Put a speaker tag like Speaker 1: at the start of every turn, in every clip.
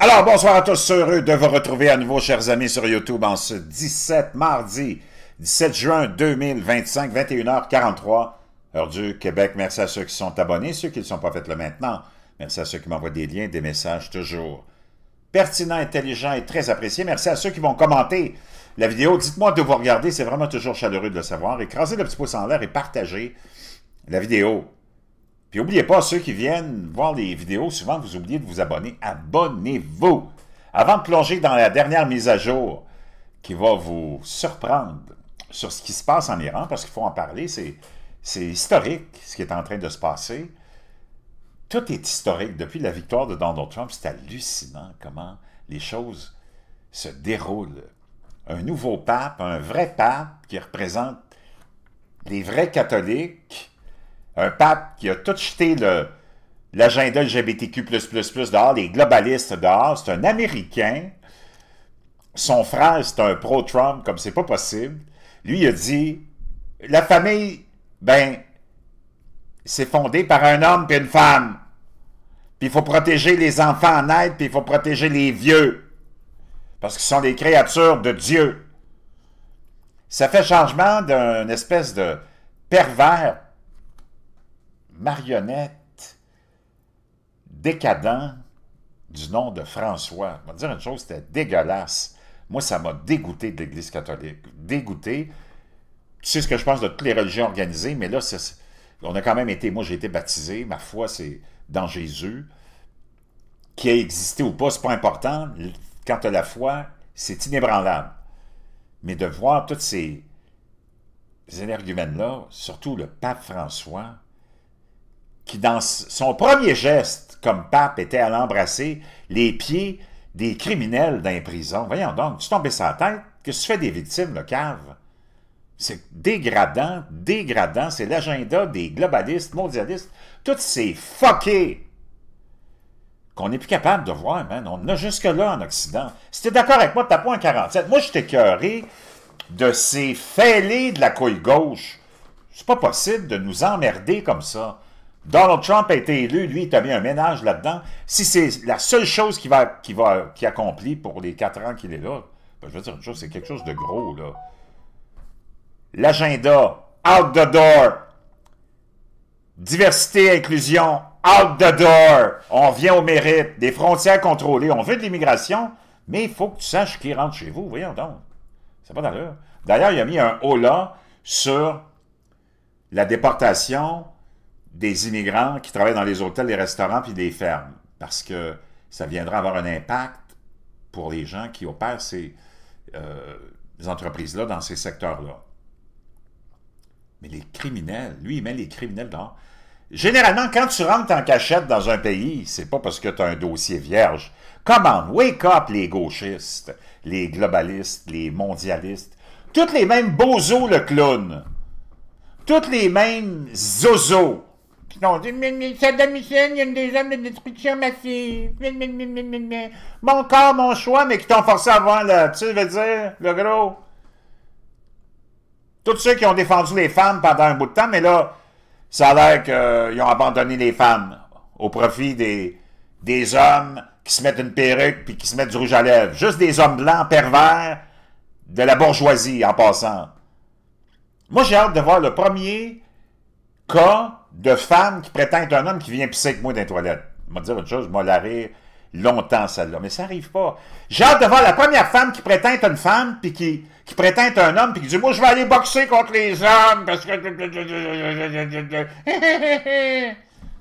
Speaker 1: Alors, bonsoir à tous, heureux de vous retrouver à nouveau, chers amis, sur YouTube en ce mardi 17 juin 2025, 21h43, heure du Québec. Merci à ceux qui sont abonnés, ceux qui ne sont pas faits là maintenant. Merci à ceux qui m'envoient des liens, des messages toujours pertinents, intelligents et très appréciés. Merci à ceux qui vont commenter la vidéo. Dites-moi d'où vous regardez, c'est vraiment toujours chaleureux de le savoir. Écrasez le petit pouce en l'air et partagez la vidéo. Puis n'oubliez pas, ceux qui viennent voir les vidéos, souvent vous oubliez de vous abonner. Abonnez-vous! Avant de plonger dans la dernière mise à jour qui va vous surprendre sur ce qui se passe en Iran, parce qu'il faut en parler, c'est historique ce qui est en train de se passer. Tout est historique. Depuis la victoire de Donald Trump, c'est hallucinant comment les choses se déroulent. Un nouveau pape, un vrai pape qui représente les vrais catholiques, un pape qui a tout jeté l'agenda LGBTQ++ dehors, les globalistes dehors. C'est un Américain. Son frère, c'est un pro-Trump, comme c'est pas possible. Lui, il a dit, la famille, ben, c'est fondé par un homme et une femme. Puis il faut protéger les enfants en aide, puis il faut protéger les vieux. Parce qu'ils sont des créatures de Dieu. Ça fait changement d'une espèce de pervers marionnette décadent du nom de François. Je vais te dire une chose, c'était dégueulasse. Moi, ça m'a dégoûté de l'Église catholique. Dégoûté. Tu sais ce que je pense de toutes les religions organisées, mais là, on a quand même été, moi j'ai été baptisé, ma foi c'est dans Jésus. Qui a existé ou pas, c'est pas important. Quant à la foi, c'est inébranlable. Mais de voir tous ces énergumènes-là, surtout le pape François, qui dans son premier geste comme pape était à l'embrasser les pieds des criminels dans les prisons. Voyons donc, tu tombes sur la tête, qu'est-ce que tu fais des victimes, le cave? C'est dégradant, dégradant, c'est l'agenda des globalistes, mondialistes, tous ces fuckés qu'on n'est plus capable de voir, man. On en a jusque-là en Occident. Si tu es d'accord avec moi, tape-moi en 47. Moi, je suis écœuré de ces fêlés de la couille gauche. C'est pas possible de nous emmerder comme ça. Donald Trump a été élu, lui, il a mis un ménage là-dedans. Si c'est la seule chose qu'il accomplit pour les 4 ans qu'il est là, ben, je veux dire une chose, c'est quelque chose de gros, là. L'agenda, out the door. Diversité, inclusion, out the door. On vient au mérite. Des frontières contrôlées. On veut de l'immigration, mais il faut que tu saches qui rentre chez vous. Voyons donc. C'est pas d'allure. D'ailleurs, il a mis un holà sur la déportation des immigrants qui travaillent dans les hôtels, les restaurants puis les fermes. Parce que ça viendra avoir un impact pour les gens qui opèrent ces entreprises-là dans ces secteurs-là. Mais les criminels, lui, il met les criminels dehors. Généralement, quand tu rentres en cachette dans un pays, c'est pas parce que tu as un dossier vierge. Come on, wake up les gauchistes, les globalistes, les mondialistes. Toutes les mêmes bozos le clown. Toutes les mêmes zozos. Non, Saddam Hussein, il y a des armes de destruction massive. Mon corps, mon choix, mais qui t'ont forcé à voir le, tu sais, je veux dire, le gros. Tous ceux qui ont défendu les femmes pendant un bout de temps, mais là, ça a l'air qu'ils ont abandonné les femmes au profit des hommes qui se mettent une perruque puis qui se mettent du rouge à lèvres. Juste des hommes blancs pervers de la bourgeoisie, en passant. Moi, j'ai hâte de voir le premier cas de femme qui prétend être un homme qui vient pisser avec moi dans les toilettes. Je vais te dire une chose, je vais la rire longtemps, celle-là. Mais ça n'arrive pas. J'ai hâte de voir la première femme qui prétend être une femme, puis qui prétend être un homme, puis qui dit « Moi, je vais aller boxer contre les hommes, parce que... »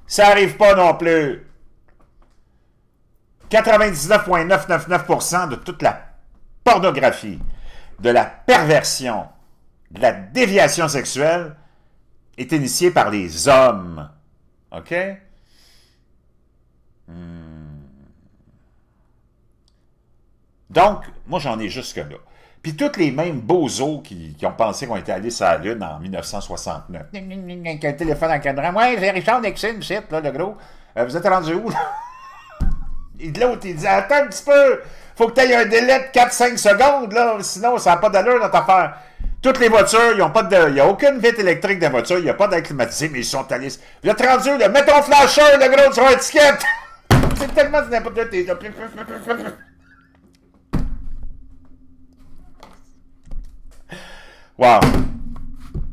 Speaker 1: Ça n'arrive pas non plus. 99,999% de toute la pornographie, de la perversion, de la déviation sexuelle est initiée par les hommes. OK? Donc, moi, j'en ai jusque-là. Puis tous les mêmes bozos qui ont pensé qu'on était allés sur la Lune en 1969. Avec un téléphone en cadran. Ouais, c'est Richard Nixon, le site, là, le gros. Vous êtes rendu où, là? Et l'autre, il dit, attends un petit peu. Faut que tu aies un délai de 4-5 secondes, là. Sinon, ça n'a pas d'allure, notre affaire. Toutes les voitures, ils ont pas de. Il n'y a aucune vitre électrique dans la voiture, il n'y a pas d'air climatisé, mais ils sont allés. Vous êtes rendu, là. Mets ton flasher, le gros, sur l'étiquette. c'est tellement du n'importe quoi. Wow!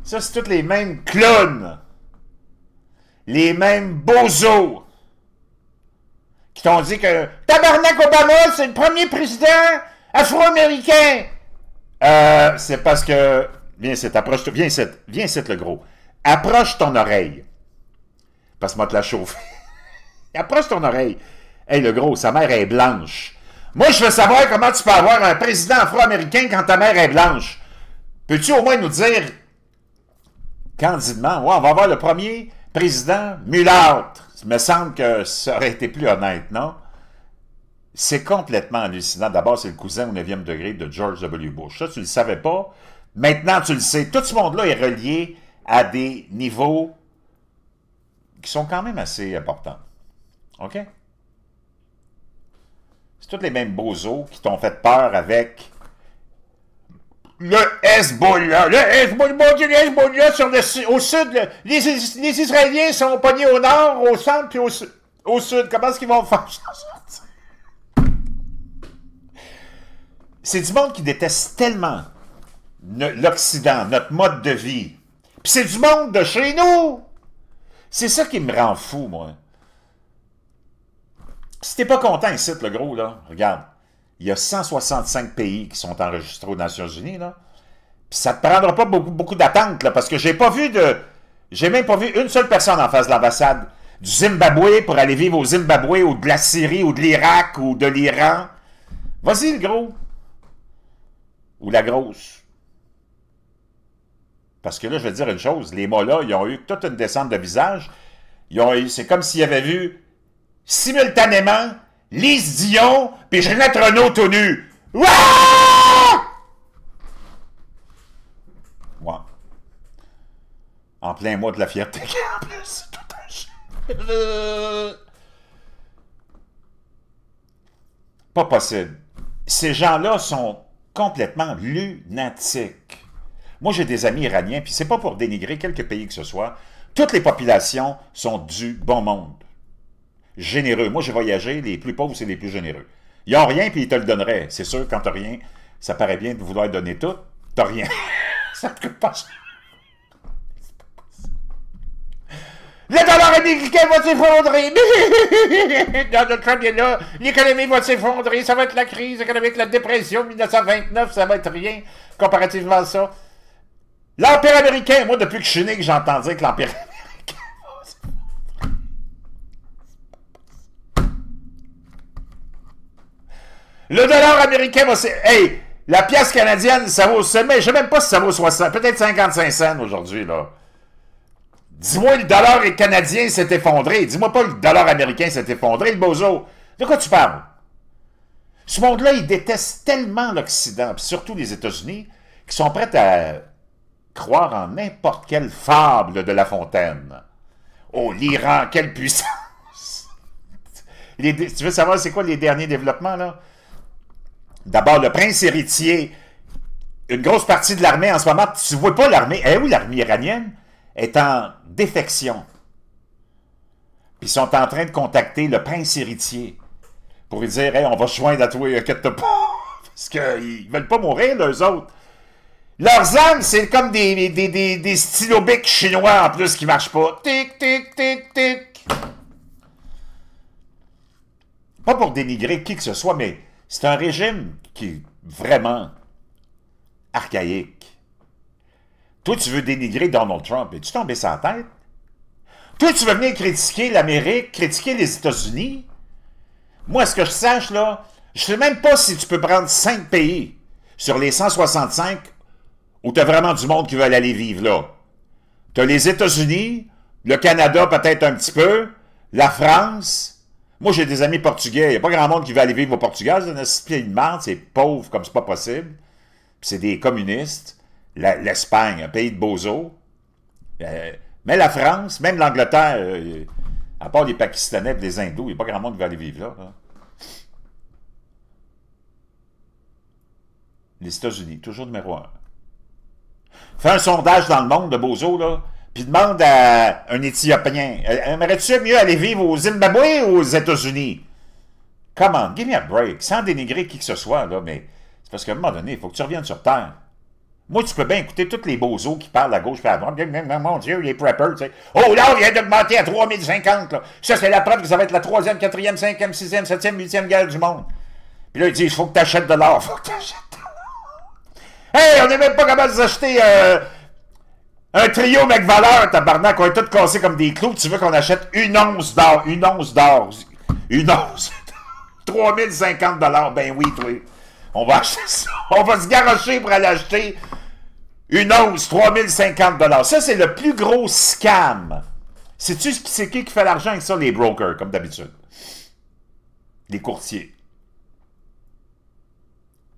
Speaker 1: Ça, c'est tous les mêmes clowns, les mêmes bozos qui t'ont dit que Tabarnak Obama, c'est le premier président afro-américain. C'est parce que... Viens ici, approche, viens ici, le gros. Approche ton oreille. Parce que moi, te la chauffe. Approche ton oreille. Hey, le gros, sa mère est blanche. Moi, je veux savoir comment tu peux avoir un président afro-américain quand ta mère est blanche. Peux-tu au moins nous dire, candidement, ouais, on va avoir le premier président mulâtre. Il me semble que ça aurait été plus honnête, non? C'est complètement hallucinant. D'abord, c'est le cousin au 9e degré de George W. Bush. Ça, tu ne le savais pas. Maintenant, tu le sais. Tout ce monde-là est relié à des niveaux qui sont quand même assez importants. OK? C'est tous les mêmes bozos qui t'ont fait peur avec le Hezbollah. Le Hezbollah au sud. Les Israéliens sont pognés au nord, au centre, puis au sud. Comment est-ce qu'ils vont faire ça? C'est du monde qui déteste tellement l'Occident, notre mode de vie. Puis c'est du monde de chez nous. C'est ça qui me rend fou, moi. Si t'es pas content ici, le gros, là, regarde, il y a 165 pays qui sont enregistrés aux Nations Unies, là. Puis ça te prendra pas beaucoup d'attente, là, parce que j'ai même pas vu une seule personne en face de l'ambassade du Zimbabwe pour aller vivre au Zimbabwe, ou de la Syrie, ou de l'Irak, ou de l'Iran. Vas-y, le gros. Ou la grosse. Parce que là, je vais te dire une chose, les mots-là, ils ont eu toute une descente de visage. C'est comme s'ils avaient vu simultanément Lise Dion puis Ginette Renault tout nu. Ouah! Ouais. En plein mois de la fierté. En plus, tout un... Pas possible. Ces gens-là sont complètement lunatiques. Moi, j'ai des amis iraniens, puis c'est pas pour dénigrer quelque pays que ce soit. Toutes les populations sont du bon monde. Généreux. Moi, j'ai voyagé, les plus pauvres, c'est les plus généreux. Ils n'ont rien, puis ils te le donneraient. C'est sûr, quand t'as rien, ça paraît bien de vouloir donner tout. T'as rien. Ça te coûte pas cher. Le dollar américain va s'effondrer. Donald Trump est là. L'économie va s'effondrer. Ça va être la crise économique, la dépression 1929. Ça va être rien comparativement à ça. L'Empire américain, moi, depuis que je suis né, que j'entends dire que l'Empire américain va s'effondrer. Le dollar américain va s'effondrer. Hey, la pièce canadienne, ça vaut... Je ne sais même pas si ça vaut 60, peut-être 55 cents aujourd'hui, là. Dis-moi, le dollar canadien s'est effondré. Dis-moi pas que le dollar américain s'est effondré, le bozo. De quoi tu parles? Ce monde-là, il déteste tellement l'Occident, puis surtout les États-Unis, qu'ils sont prêts à croire en n'importe quelle fable de La Fontaine. Oh, l'Iran, quelle puissance! Tu veux savoir c'est quoi les derniers développements, là? D'abord, le prince héritier, une grosse partie de l'armée en ce moment, tu vois pas l'armée. Eh oui, l'armée iranienne est en défection. Puis ils sont en train de contacter le prince héritier pour lui dire « Hey, on va se joindre à toi, inquiète-toi pas. » Parce qu'ils veulent pas mourir, eux autres. Leurs armes, c'est comme des stylo-bics chinois en plus qui marchent pas. Tic, tic, tic, tic. Pas pour dénigrer qui que ce soit, mais c'est un régime qui est vraiment archaïque. Toi, tu veux dénigrer Donald Trump. Es-tu tombé sur la tête? Toi, tu veux venir critiquer l'Amérique, critiquer les États-Unis? Moi, ce que je sache, là, je sais même pas si tu peux prendre 5 pays sur les 165 où tu as vraiment du monde qui veut aller vivre là. Tu as les États-Unis, le Canada peut-être un petit peu, la France. Moi, j'ai des amis portugais. Il n'y a pas grand monde qui veut aller vivre au Portugal. C'est un pays de marde, c'est pauvre comme c'est pas possible. Puis c'est des communistes. L'Espagne, un pays de bozos. Mais la France, même l'Angleterre, à part les Pakistanais et les Hindous, il n'y a pas grand monde qui va aller vivre là. Les États-Unis, toujours numéro 1. Fais un sondage dans le monde de bozos, là, puis demande à un Éthiopien, aimerais-tu mieux aller vivre au Zimbabwe ou aux États-Unis? Come on, give me a break. Sans dénigrer qui que ce soit, là, mais c'est parce qu'à un moment donné, il faut que tu reviennes sur Terre. Moi, tu peux bien écouter tous les bozos qui parlent à gauche et à droite. Mon Dieu, les preppers, tu sais. Oh là, il vient d'augmenter à 3050, là. Ça, c'est la preuve que ça va être la 3e, 4e, 5e, 6e, 7e, 8e guerre du monde. Puis là, ils disent, il faut que tu achètes de l'or, faut que tu achètes de l'or. Hey, on n'est même pas capable de s'acheter un trio mec valeur, tabarnak, on est tous cassés comme des clous. Tu veux qu'on achète une once d'or, une once d'or. Une once. 3050 $. Ben oui, toi. On va acheter ça. On va se garrocher pour aller acheter une once, 3050 $. Ça, c'est le plus gros scam. Sais-tu c'est qui fait l'argent avec ça? Les brokers, comme d'habitude. Les courtiers.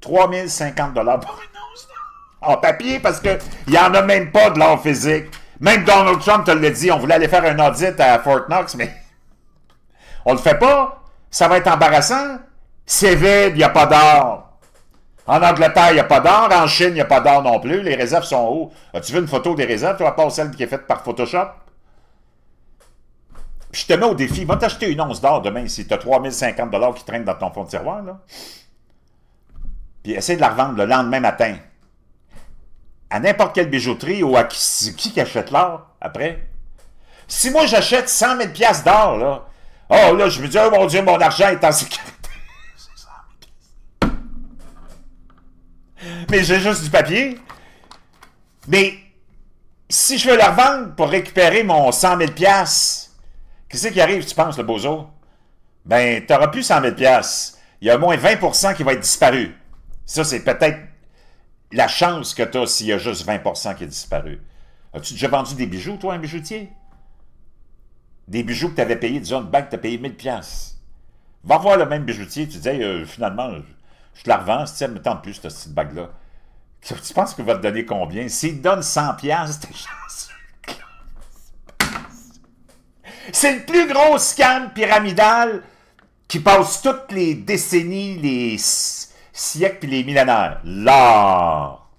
Speaker 1: 3050 $ pour une once d'or. En papier, parce qu'il n'y en a même pas de l'or physique. Même Donald Trump te l'a dit, on voulait aller faire un audit à Fort Knox, mais on le fait pas. Ça va être embarrassant. C'est vide, il n'y a pas d'or. En Angleterre, il n'y a pas d'or. En Chine, il n'y a pas d'or non plus. Les réserves sont hauts. As-tu vu une photo des réserves, toi, à part celle qui est faite par Photoshop? Puis je te mets au défi. Va t'acheter une once d'or demain si tu as 3050 $ qui traînent dans ton fond de tiroir, là. Puis essaie de la revendre le lendemain matin. À n'importe quelle bijouterie ou à qui achète l'or après. Si moi j'achète 100 000 $ d'or, là, oh là, je me dis, oh mon Dieu, mon argent est en sécurité. Mais j'ai juste du papier. Mais si je veux la revendre pour récupérer mon 100 000 $, qu'est-ce qui arrive, tu penses, le bozo? Ben, tu n'auras plus 100 000 $. Il y a au moins 20% qui va être disparu. Ça, c'est peut-être la chance que tu as s'il y a juste 20% qui est disparu. As-tu déjà vendu des bijoux, toi, un bijoutier? Des bijoux que tu avais payés, disons, une banque tu as payé 1000 $. Va voir le même bijoutier, tu dis, finalement, je te la revends, si tu me tente plus, cette petite bague-là. Tu penses qu'il va te donner combien? S'il te donne 100 $, t'es chanceux. C'est le plus gros scam pyramidal qui passe toutes les décennies, les siècles puis les millénaires. L'or.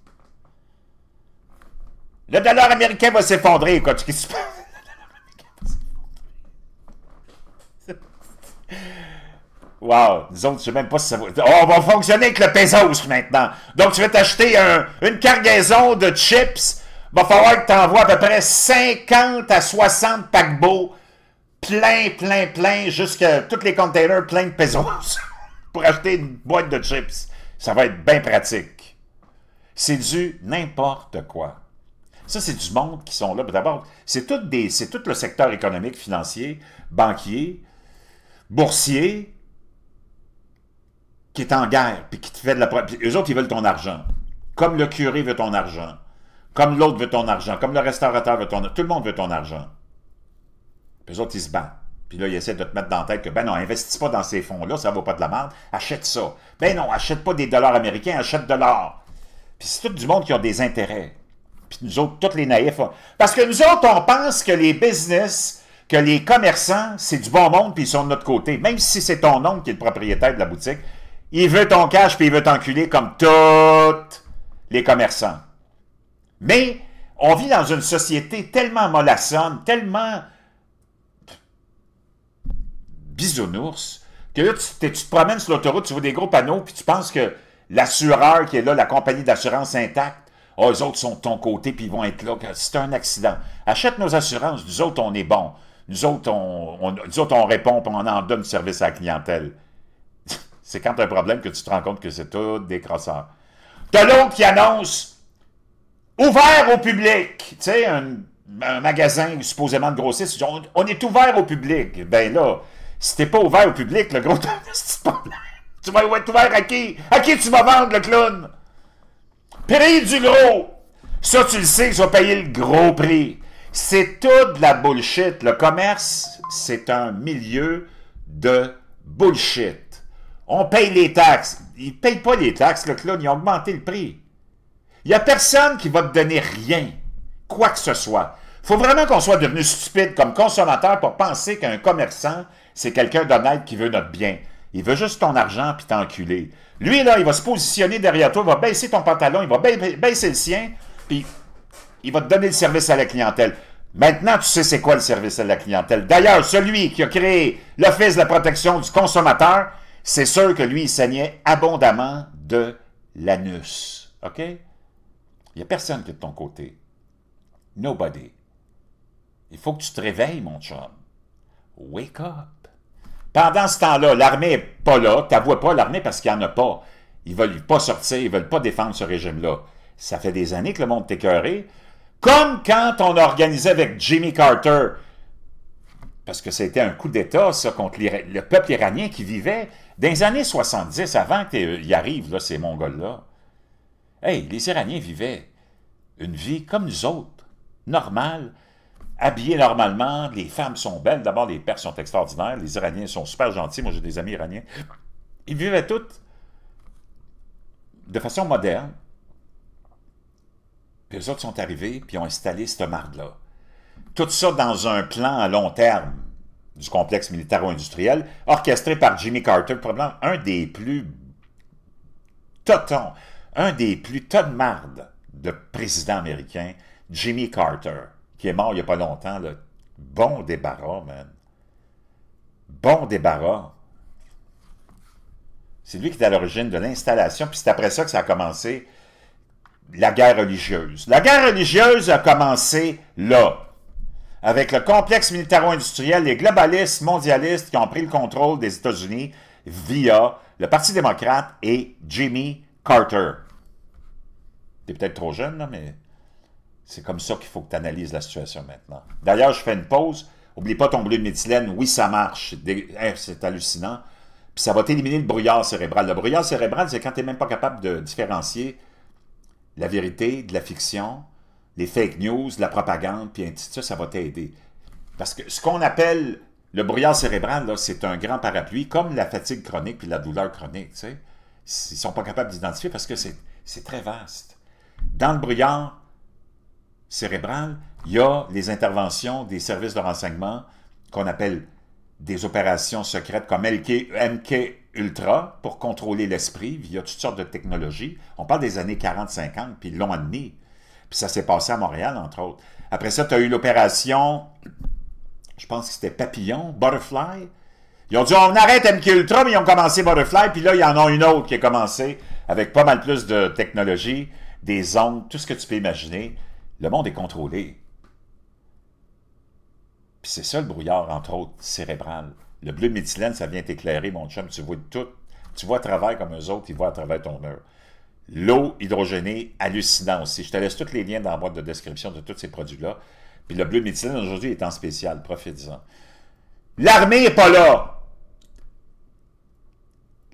Speaker 1: Le dollar américain va s'effondrer, quoi. Qu'est-ce que tu penses? Wow, nous autres, je ne sais même pas si ça va... On va fonctionner avec le pesos maintenant. Donc, tu veux t'acheter une cargaison de chips. Il va falloir que tu envoies à peu près 50 à 60 paquebots plein, jusqu'à tous les containers pleins de pesos pour acheter une boîte de chips. Ça va être bien pratique. C'est du n'importe quoi. Ça, c'est du monde qui sont là. D'abord, c'est tout le secteur économique, financier, banquier, boursier, qui est en guerre, puis qui te fait de la... Puis eux autres, ils veulent ton argent. Comme le curé veut ton argent. Comme l'autre veut ton argent. Comme le restaurateur veut ton argent. Tout le monde veut ton argent. Puis eux autres, ils se battent. Puis là, ils essaient de te mettre dans la tête que, ben non, investis pas dans ces fonds-là, ça vaut pas de la merde. Achète ça. Ben non, achète pas des dollars américains, achète de l'or. Puis c'est tout du monde qui a des intérêts. Puis nous autres, tous les naïfs... Parce que nous autres, on pense que les business, que les commerçants, c'est du bon monde, puis ils sont de notre côté. Même si c'est ton oncle qui est le propriétaire de la boutique, il veut ton cash, puis il veut t'enculer comme tous les commerçants. Mais on vit dans une société tellement mollassonne, tellement bisounours, que là, tu te promènes sur l'autoroute, tu vois des gros panneaux, puis tu penses que l'assureur qui est là, la compagnie d'assurance intacte, oh, eux autres sont de ton côté, puis ils vont être là. C'est un accident. Achète nos assurances. Nous autres, on est bons. Nous autres, on répond, puis on en donne service à la clientèle. C'est quand tu as un problème que tu te rends compte que c'est tout des crosseurs. T'as l'autre qui annonce ouvert au public. Tu sais, un magasin supposément de grossiste, on est ouvert au public. Ben là, si t'es pas ouvert au public, le gros, c'est pas problème. Tu vas être ouvert à qui? À qui tu vas vendre, le clown? Prix du gros. Ça, tu le sais, tu vas payer le gros prix. C'est tout de la bullshit. Le commerce, c'est un milieu de bullshit. On paye les taxes. Ils ne payent pas les taxes, le clown. Ils ont augmenté le prix. Il n'y a personne qui va te donner rien. Quoi que ce soit. Il faut vraiment qu'on soit devenu stupide comme consommateur pour penser qu'un commerçant, c'est quelqu'un d'honnête qui veut notre bien. Il veut juste ton argent puis t'enculer. Lui, là, il va se positionner derrière toi, il va baisser ton pantalon, il va baisser le sien, puis il va te donner le service à la clientèle. Maintenant, tu sais c'est quoi le service à la clientèle. D'ailleurs, celui qui a créé l'Office de la protection du consommateur, c'est sûr que lui, il saignait abondamment de l'anus. OK? Il n'y a personne qui est de ton côté. Nobody. Il faut que tu te réveilles, mon chum. Wake up. Pendant ce temps-là, l'armée n'est pas là. Tu n'avoues pas l'armée parce qu'il n'y en a pas. Ils ne veulent pas sortir, ils ne veulent pas défendre ce régime-là. Ça fait des années que le monde est écœuré. Comme quand on a organisé avec Jimmy Carter, parce que c'était un coup d'État, ça, contre le peuple iranien qui vivait dans les années 70, avant qu'il arrive, là, ces Mongols-là. Hey, les Iraniens vivaient une vie comme nous autres, normale, habillés normalement, les femmes sont belles, d'abord les Perses sont extraordinaires, les Iraniens sont super gentils, moi j'ai des amis iraniens. Ils vivaient toutes de façon moderne, puis eux autres sont arrivés, puis ont installé cette marde-là. Tout ça dans un plan à long terme du complexe militaro-industriel, orchestré par Jimmy Carter, probablement un des plus totons, un des plus tas de marde de président américain, Jimmy Carter, qui est mort il n'y a pas longtemps. Là. Bon débarras, man. Bon débarras. C'est lui qui est à l'origine de l'installation, puis c'est après ça que ça a commencé la guerre religieuse. La guerre religieuse a commencé là, avec le complexe militaro-industriel, les globalistes mondialistes qui ont pris le contrôle des États-Unis via le Parti démocrate et Jimmy Carter. T'es peut-être trop jeune, là, mais c'est comme ça qu'il faut que tu analyses la situation maintenant. D'ailleurs, je fais une pause. N'oublie pas ton bleu de méthylène. Oui, ça marche. C'est hallucinant. Puis ça va t'éliminer le brouillard cérébral. Le brouillard cérébral, c'est quand tu n'es même pas capable de différencier la vérité de la fiction, les fake news, la propagande, puis ainsi de suite, ça va t'aider. Parce que ce qu'on appelle le brouillard cérébral, c'est un grand parapluie, comme la fatigue chronique puis la douleur chronique. Tu sais. Ils ne sont pas capables d'identifier parce que c'est très vaste. Dans le brouillard cérébral, il y a les interventions des services de renseignement qu'on appelle des opérations secrètes comme MK Ultra pour contrôler l'esprit via toutes sortes de technologies. On parle des années 40-50, puis ils l'ont admis. Puis ça s'est passé à Montréal, entre autres. Après ça, tu as eu l'opération, je pense que c'était Papillon, Butterfly. Ils ont dit, on arrête MK Ultra, mais ils ont commencé Butterfly, puis là, il y en a une autre qui a commencé avec pas mal plus de technologie, des ondes, tout ce que tu peux imaginer. Le monde est contrôlé. Puis c'est ça le brouillard, entre autres, cérébral. Le bleu de méthylène, ça vient t'éclairer, mon chum. Tu vois tout. Tu vois à travers comme eux autres, ils voient à travers ton mur. L'eau hydrogénée, hallucinant aussi. Je te laisse tous les liens dans la boîte de description de tous ces produits-là. Puis le bleu de méthylène, aujourd'hui, est en spécial. Profitez-en. L'armée n'est pas là.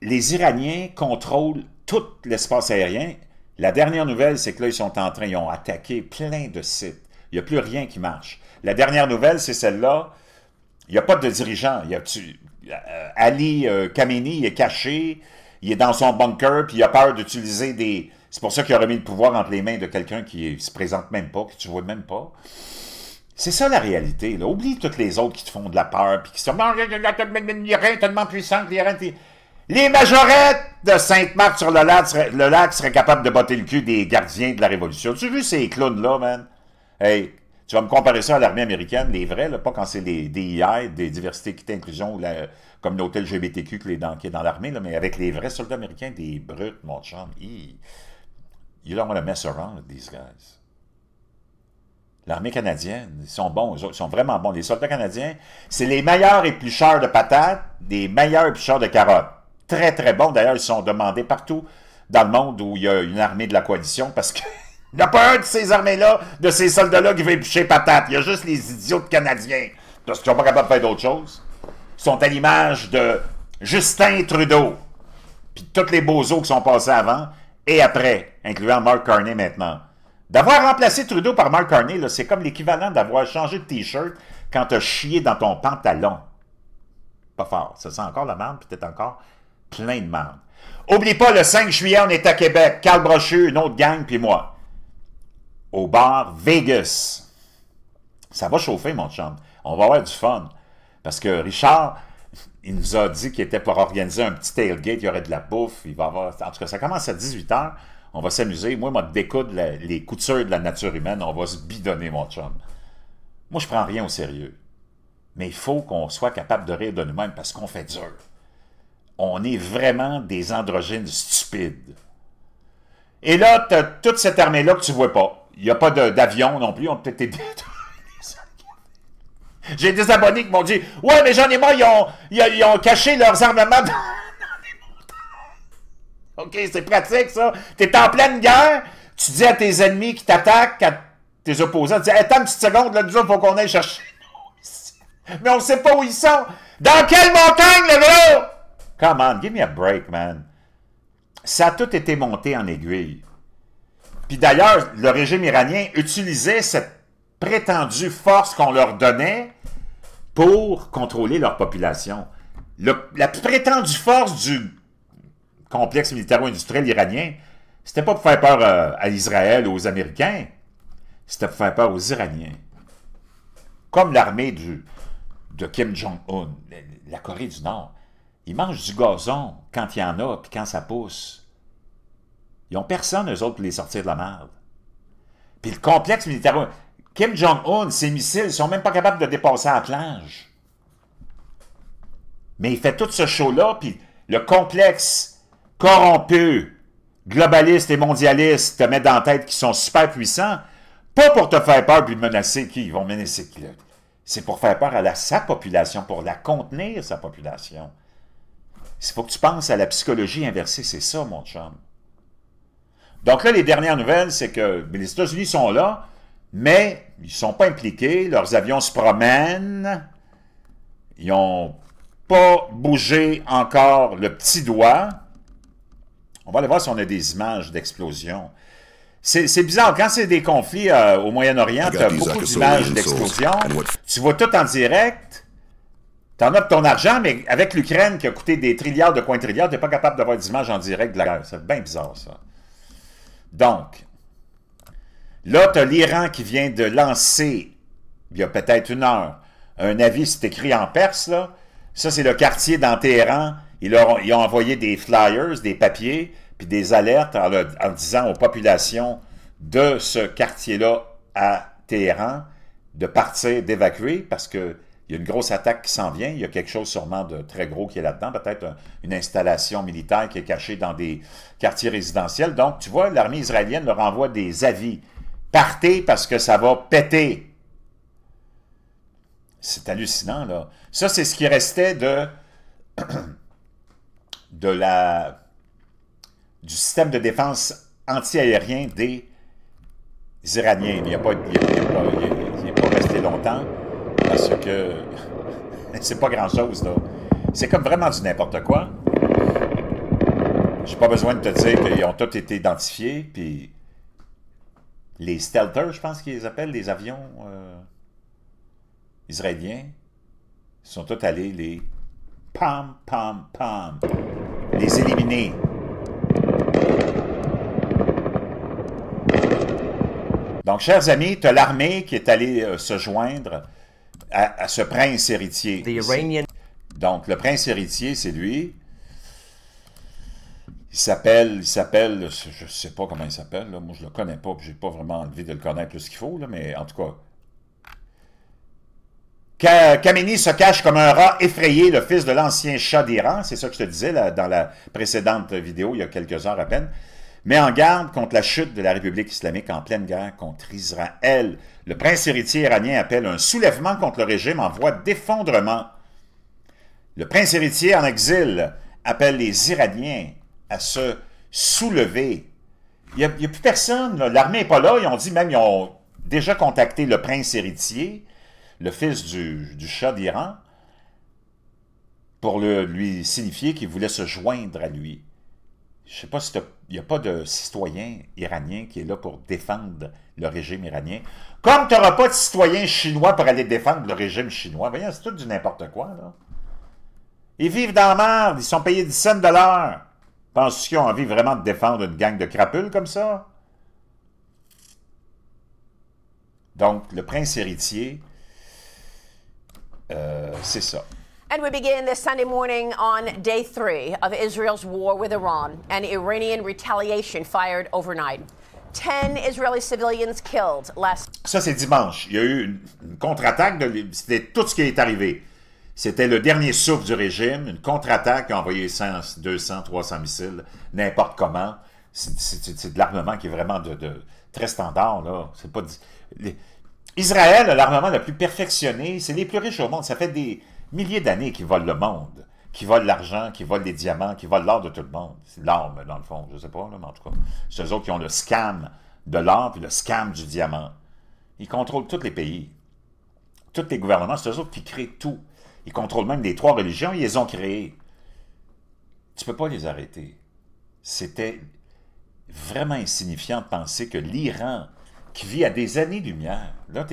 Speaker 1: Les Iraniens contrôlent tout l'espace aérien. La dernière nouvelle, c'est que là, ils ont attaqué plein de sites. Il n'y a plus rien qui marche. La dernière nouvelle, c'est celle-là. Il n'y a pas de dirigeant. Ali Khamenei est caché, il est dans son bunker, puis il a peur d'utiliser des... C'est pour ça qu'il a remis le pouvoir entre les mains de quelqu'un qui ne se présente même pas, que tu ne vois même pas. C'est ça la réalité. Là. Oublie toutes les autres qui te font de la peur, puis qui sont... Non, il n'y a rien tellement puissant que les majorettes de Sainte-Marthe sur le lac seraient capables de botter le cul des gardiens de la Révolution. Tu as vu ces clowns-là, man? Hey, tu vas me comparer ça à l'armée américaine, les vrais, là, pas quand c'est les DEI, des diversité, équité, inclusion, ou la communauté LGBTQ qui est dans l'armée, mais avec les vrais soldats américains, des brutes, mon chum. You don't want to mess around with these guys. L'armée canadienne, ils sont bons, ils sont vraiment bons. Les soldats canadiens, c'est les meilleurs éplucheurs de patates, des meilleurs éplucheurs de carottes. Très, très bons. D'ailleurs, ils sont demandés partout dans le monde où il y a une armée de la coalition parce que il n'y a pas un de ces armées-là, de ces soldats-là qui va éplucher patates. Il y a juste les idiots canadiens parce qu'ils ne sont pas capables de faire d'autre chose. Ils sont à l'image de Justin Trudeau, puis tous les bozos qui sont passés avant et après, incluant Mark Carney maintenant. D'avoir remplacé Trudeau par Mark Carney, c'est comme l'équivalent d'avoir changé de T-shirt quand tu as chié dans ton pantalon. Pas fort. Ça sent encore la merde, peut-être encore plein de merde. Oublie pas, le 5 juillet, on est à Québec. Carl Brochu, une autre gang, puis moi. Au bar Vegas. Ça va chauffer, mon chum. On va avoir du fun. Parce que Richard, il nous a dit qu'il était pour organiser un petit tailgate, il y aurait de la bouffe, il va avoir... En tout cas, ça commence à 18h, on va s'amuser. Moi, je vais découdre les coutures de la nature humaine, on va se bidonner, mon chum. Moi, je prends rien au sérieux. Mais il faut qu'on soit capable de rire de nous-mêmes parce qu'on fait dur. On est vraiment des androgynes stupides. Et là, tu as toute cette armée-là que tu vois pas. Il n'y a pas d'avion non plus, ils ont peut-être été détruits. J'ai des abonnés qui m'ont dit « Ouais, mais j'en ai marre, ils ont caché leurs armements dans les montagnes. » OK, c'est pratique, ça. Tu es en pleine guerre, tu dis à tes ennemis qui t'attaquent, à tes opposants, tu dis « Attends une petite seconde, là, nous autres, il faut qu'on aille chercher. » Mais on ne sait pas où ils sont. Dans quelle montagne, le gros? Come on, give me a break, man. Ça a tout été monté en aiguille. Puis d'ailleurs, le régime iranien utilisait cette prétendue force qu'on leur donnait pour contrôler leur population. La prétendue force du complexe militaro-industriel iranien, c'était pas pour faire peur à Israël ou aux Américains, c'était pour faire peur aux Iraniens. Comme l'armée de Kim Jong-un, la Corée du Nord. Ils mangent du gazon quand il y en a, puis quand ça pousse. Ils n'ont personne, eux autres, pour les sortir de la merde. Puis le complexe militaire... Kim Jong-un, ses missiles, ils sont même pas capables de dépasser la plage. Mais il fait tout ce show-là, puis le complexe corrompu, globaliste et mondialiste te met dans la tête qu'ils sont super puissants, pas pour te faire peur puis menacer qui? Ils vont menacer qui, là? C'est pour faire peur à sa population, pour la contenir, sa population. Il faut que tu penses à la psychologie inversée, c'est ça, mon chum. Donc là, les dernières nouvelles, c'est que les États-Unis sont là, mais ils ne sont pas impliqués, leurs avions se promènent, ils n'ont pas bougé encore le petit doigt. On va aller voir si on a des images d'explosion. C'est bizarre, quand c'est des conflits au Moyen-Orient, tu as beaucoup d'images d'explosion, tu vois tout en direct, tu en as de ton argent, mais avec l'Ukraine qui a coûté des trilliards de coins trilliards, tu n'es pas capable d'avoir d'images en direct de la guerre. C'est bien bizarre, ça. Donc, là, tu as l'Iran qui vient de lancer, il y a peut-être une heure, un avis, c'est écrit en perse, là. Ça, c'est le quartier dans Téhéran. Ils ont envoyé des flyers, des papiers, puis des alertes en disant aux populations de ce quartier-là à Téhéran de partir, d'évacuer, parce qu'il y a une grosse attaque qui s'en vient. Il y a quelque chose sûrement de très gros qui est là-dedans, peut-être une installation militaire qui est cachée dans des quartiers résidentiels. Donc, tu vois, l'armée israélienne leur envoie des avis. Partez parce que ça va péter. C'est hallucinant, là. Ça, c'est ce qui restait du système de défense anti-aérien des Iraniens. Il n'est pas resté longtemps parce que c'est pas grand-chose, là. C'est comme vraiment du n'importe quoi. J'ai pas besoin de te dire qu'ils ont tous été identifiés, puis les stealthers, je pense qu'ils les appellent, les avions israéliens, sont tous allés les pam, pam, pam, les éliminer. Donc, chers amis, tu as l'armée qui est allée se joindre à ce prince héritier. Donc, le prince héritier, c'est lui. Il s'appelle, je ne sais pas comment il s'appelle, moi je ne le connais pas, je n'ai pas vraiment envie de le connaître plus qu'il faut, là, mais en tout cas. Khamenei se cache comme un rat effrayé, le fils de l'ancien Shah d'Iran, c'est ça que je te disais là, dans la précédente vidéo, il y a quelques heures à peine, met en garde contre la chute de la République islamique en pleine guerre contre Israël. Le prince héritier iranien appelle un soulèvement contre le régime en voie d'effondrement. Le prince héritier en exil appelle les Iraniens à se soulever. Il n'y a plus personne, l'armée n'est pas là, ils ont dit même, ils ont déjà contacté le prince héritier, le fils du Shah d'Iran, pour lui signifier qu'il voulait se joindre à lui. Je ne sais pas s'il n'y a pas de citoyen iranien qui est là pour défendre le régime iranien. Comme tu n'auras pas de citoyen chinois pour aller défendre le régime chinois. Voyons, c'est tout du n'importe quoi, là. Ils vivent dans la merde, ils sont payés 10 cents de l'heure. Penses-tu qu'ils ont envie vraiment de défendre une gang de crapules comme ça? Donc, le prince héritier, c'est ça.
Speaker 2: And we begin this Sunday morning on day 3 of Israel's war with Iran and Iranian retaliation fired overnight. 10 Israeli civilians killed last...
Speaker 1: Ça, c'est dimanche. Il y a eu une contre-attaque, c'était tout ce qui est arrivé. C'était le dernier souffle du régime, une contre-attaque qui a envoyé 100, 200, 300 missiles, n'importe comment. C'est de l'armement qui est vraiment très standard, là. C'est pas... Israël a l'armement le plus perfectionné, c'est les plus riches au monde. Ça fait des milliers d'années qu'ils volent le monde, qu'ils volent l'argent, qu'ils volent les diamants, qu'ils volent l'or de tout le monde. C'est l'arme, dans le fond, je sais pas, là, mais en tout cas. C'est eux autres qui ont le scam de l'or puis le scam du diamant. Ils contrôlent tous les pays. Tous les gouvernements, c'est eux autres qui créent tout. Ils contrôlent même les 3 religions, ils les ont créées. Tu peux pas les arrêter. C'était vraiment insignifiant de penser que l'Iran, qui vit à des années-lumière, là,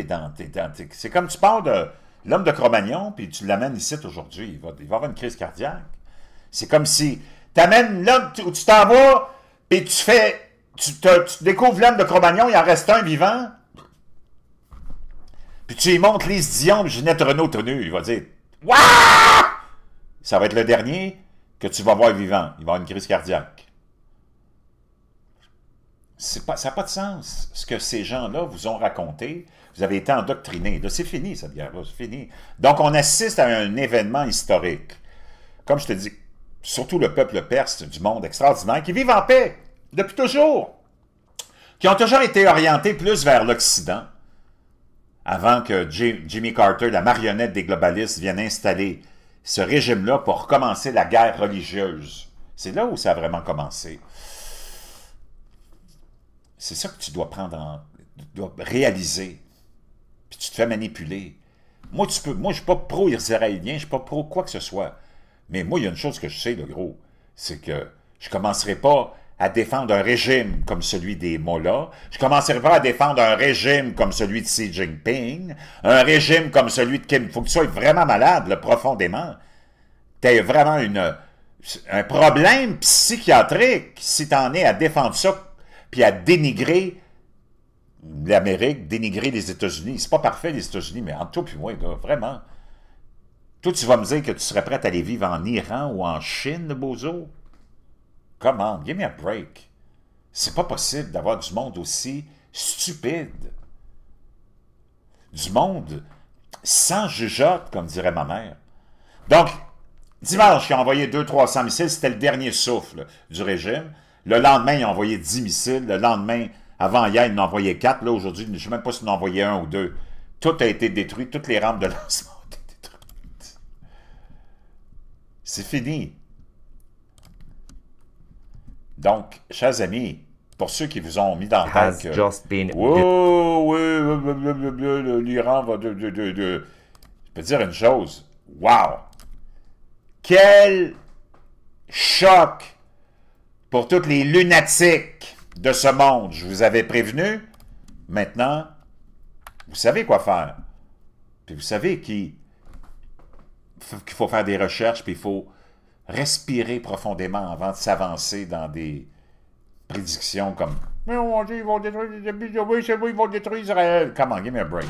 Speaker 1: c'est comme tu pars de l'homme de Cro-Magnon, puis tu l'amènes ici aujourd'hui, il va avoir une crise cardiaque. C'est comme si tu amènes l'homme où tu t'en vas, puis tu découvres l'homme de Cro-Magnon, il en reste un vivant, puis tu y montres Lise Dion, Ginette Renault tenue, il va dire « Wouah! » Ça va être le dernier que tu vas voir vivant. Il va avoir une crise cardiaque. Ça n'a pas de sens, ce que ces gens-là vous ont raconté. Vous avez été endoctrinés. Là, c'est fini, cette guerre-là, c'est fini. Donc, on assiste à un événement historique. Comme je te dis, surtout le peuple perse du monde extraordinaire, qui vivent en paix depuis toujours, qui ont toujours été orientés plus vers l'Occident, avant que Jimmy Carter, la marionnette des globalistes, vienne installer ce régime-là pour recommencer la guerre religieuse. C'est là où ça a vraiment commencé. C'est ça que tu dois réaliser. Puis tu te fais manipuler. Moi, je ne suis pas pro-israélien, je ne suis pas pro quoi que ce soit. Mais moi, il y a une chose que je sais, le gros, c'est que je ne commencerai pas à défendre un régime comme celui des Mollahs, je ne commencerai pas à défendre un régime comme celui de Xi Jinping, un régime comme celui de Kim. Il faut que tu sois vraiment malade, là, profondément. Tu as vraiment un problème psychiatrique si tu en es à défendre ça puis à dénigrer l'Amérique, dénigrer les États-Unis. C'est pas parfait, les États-Unis, mais entre toi et moi, là, vraiment. Toi, tu vas me dire que tu serais prêt à aller vivre en Iran ou en Chine, le bozo? Come on, give me a break. C'est pas possible d'avoir du monde aussi stupide. Du monde sans jugeote, comme dirait ma mère. Donc, dimanche, ils ont envoyé 200-300 missiles, c'était le dernier souffle du régime. Le lendemain, ils ont envoyé 10 missiles. Le lendemain, avant-hier, ils en ont envoyé 4. Là, aujourd'hui, je ne sais même pas s'ils en ont envoyé 1 ou 2. Tout a été détruit. Toutes les rampes de lancement ont été détruites. C'est fini. Donc, chers amis, pour ceux qui vous ont mis dans la tête que... Oui, l'Iran va... Je peux dire une chose. Wow! Quel choc pour tous les lunatiques de ce monde. Je vous avais prévenu. Maintenant, vous savez quoi faire. Puis vous savez qu'il faut faire des recherches, puis il faut respirer profondément avant de s'avancer dans des prédictions comme « Mais on dit ils vont détruire Israël. » Come on, give me a break.